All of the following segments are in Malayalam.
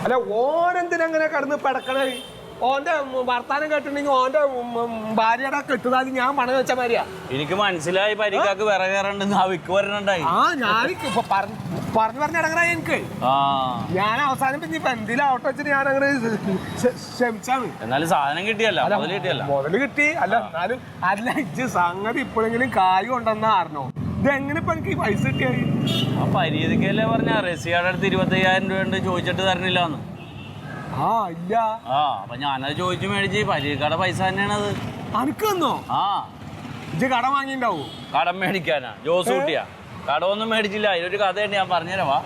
അല്ല ഓനെന്തിനങ്ങനെ കിടന്ന് പെടക്കണേ? ഓന്റെ വർത്താനം കേട്ടിട്ടുണ്ടെങ്കിൽ ഓന്റെ ഭാര്യയുടെ കെട്ടുതാലി ഞാൻ പണം വെച്ച മാതിരിയാ. എനിക്ക് മനസ്സിലായി പരിക്കാക്ക് വിറകേറുണ്ടെന്ന് ആ വിക്ക് വരണുണ്ടായി. ആ ഞാൻ പറഞ്ഞിടങ്ങറായി എനിക്ക്. ഞാൻ അവസാനം ഇപ്പൊ എന്തെങ്കിലും ഓട്ടോ വെച്ചിട്ട് ഞാൻ അങ്ങനെ ക്ഷമിച്ചാണ്. എന്നാലും സാധനം കിട്ടിയല്ല, മുതല് കിട്ടി. അല്ല എന്നാലും അല്ല ഇജ്ജ് സംഗതി ഇപ്പോഴെങ്കിലും കായ് കൊണ്ടെന്നാ അറിഞ്ഞോ? ഇതെങ്ങനെ ഇപ്പൊ എനിക്ക് ഈ പൈസ കിട്ടിയായി? ആ പരിധിക്കല്ലേ പറഞ്ഞ റസിയുടെ അടുത്ത് 25,000 രൂപ ഉണ്ട്, ചോദിച്ചിട്ട് തരണില്ലാന്ന്. ആ ഇല്ല. അപ്പൊ ഞാനത് ചോദിച്ചു മേടിച്ച് പരിക്കട പൈസ തന്നെയാണത്. അനക്ക് തന്നോ? ഇജ്ജ് കടം വാങ്ങിണ്ടാവൂ. കടം മേടിക്കാനാ ജോസ് കുട്ടിയാ? കടമൊന്നും മേടിച്ചില്ല. അതിലൊരു കഥയുണ്ട്, ഞാൻ പറഞ്ഞുതരവാ.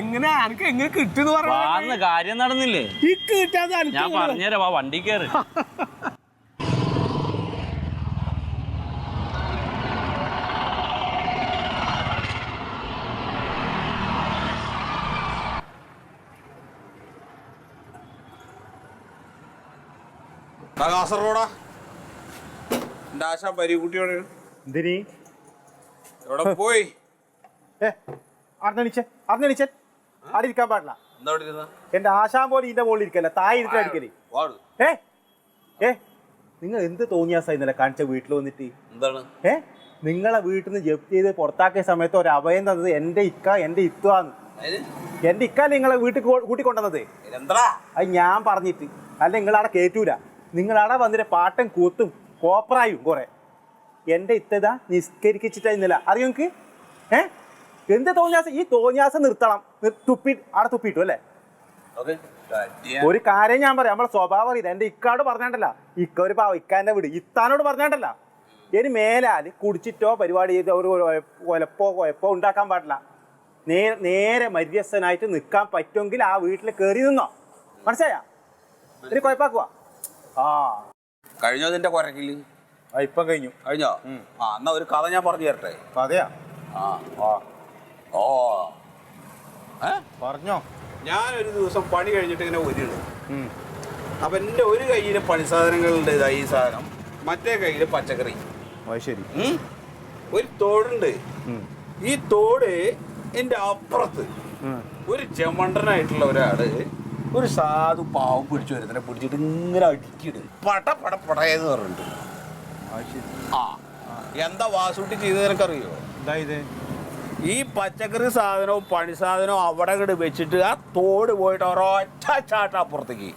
എങ്ങനെ അനക്ക് എങ്ങനെ കിട്ടുന്ന് പറഞ്ഞ കാര്യം നടന്നില്ലേ? ഞാൻ പറഞ്ഞുതരവാ, വണ്ടി കയറി. കാസർഗോഡാ എന്റെ ആശാ പരിക്കുട്ടിയോട് എന്തിനീ എവിടെ പോയി? അറിഞ്ഞണിച്ചൻ അവിടെ ഇരിക്കാൻ പാടില്ല. എന്താ എന്റെ ആശാൻ പോലെ ഇതിന്റെ മുകളിൽ ഇരിക്കല്ല, താഴെ ഇരുട്ടടിക്കല്. നിങ്ങൾ എന്ത് തോന്നിയാസാ ഇന്നലെ കാണിച്ച വീട്ടിൽ വന്നിട്ട്? എന്താണ് നിങ്ങളെ വീട്ടിൽ നിന്ന് ജപ്തി ചെയ്ത് പുറത്താക്കിയ സമയത്ത് ഒരു അഭയം തന്നത് എന്റെ ഇക്ക, എന്റെ ഇത്വാന്ന്. എന്റെ ഇക്ക നിങ്ങളെ വീട്ടിൽ കൂട്ടിക്കൊണ്ടുവന്നത് അത് ഞാൻ പറഞ്ഞിട്ട്. അല്ല നിങ്ങളവിടെ കേറ്റൂല. നിങ്ങളവിടെ വന്നിട്ട് പാട്ടും കൂത്തും കോപ്പറായും കുറെ. എന്റെ ഇത്തതാ നിസ്കരിച്ചിട്ടാ ഇന്നലെ. അറിയോ നിങ്ങക്ക്? എന്ത് തോന്നിയാസം? ഈ തോന്നിയാസം നിർത്തണം. അവിടെ തുപ്പിട്ടു അല്ലേ? ഒരു കാര്യം ഞാൻ പറയാം, നമ്മളെ സ്വഭാവം അറിയില്ല. എന്റെ ഇക്കാട് പറഞ്ഞാണ്ടല്ല, ഇക്ക ഒരു പാവ, ഇക്കാന്റെ വീട് ഇത്താനോട് പറഞ്ഞാണ്ടല്ല. ഇനി മേലാല് കുടിച്ചിട്ടോ പരിപാടി ചെയ്തോ ഒരു കുഴപ്പോ ഉണ്ടാക്കാൻ പാടില്ല. നേരെ മര്യസ്ഥനായിട്ട് നിൽക്കാൻ പറ്റുമെങ്കിൽ ആ വീട്ടിൽ കയറി നിന്നോ. മനസ്സിലായ? ഒരു കുഴപ്പാക്കുവാ. കഴിഞ്ഞോ നിന്റെ കുരക്കില്? ഇപ്പം കഴിഞ്ഞോ? എന്നാ ഒരു കഥ ഞാൻ പറഞ്ഞു തരട്ടെ. കഥയാ? പറഞ്ഞോ. ഞാനൊരു ദിവസം പണി കഴിഞ്ഞിട്ട് ഇങ്ങനെ ഒരുണ്ട്. അപ്പൊ എന്റെ ഒരു കയ്യില് പണി സാധനങ്ങളുണ്ട്, ഈ സാധനം, മറ്റേ കയ്യില് പച്ചക്കറി. ശരി. ഒരു തോടുണ്ട്. ഈ തോട് എന്റെ അപ്പുറത്ത് ഒരു ചെമണ്ടനായിട്ടുള്ള ഒരാള് ഒരു സാധു പാവം പിടിച്ചു വരുന്നതിനെ പിടിച്ചിട്ട് ഇങ്ങനെ അടിക്കിട് പടയെന്ന് പറഞ്ഞിട്ട്. എന്താ വാസൂട്ടി ചെയ്തത് എനിക്കറിയോ? ഈ പച്ചക്കറി സാധനവും പണി സാധനവും അവിടെ വെച്ചിട്ട് ആ തോട് പോയിട്ട് ഒരൊറ്റ ചാട്ട അപ്പുറത്തേക്ക്.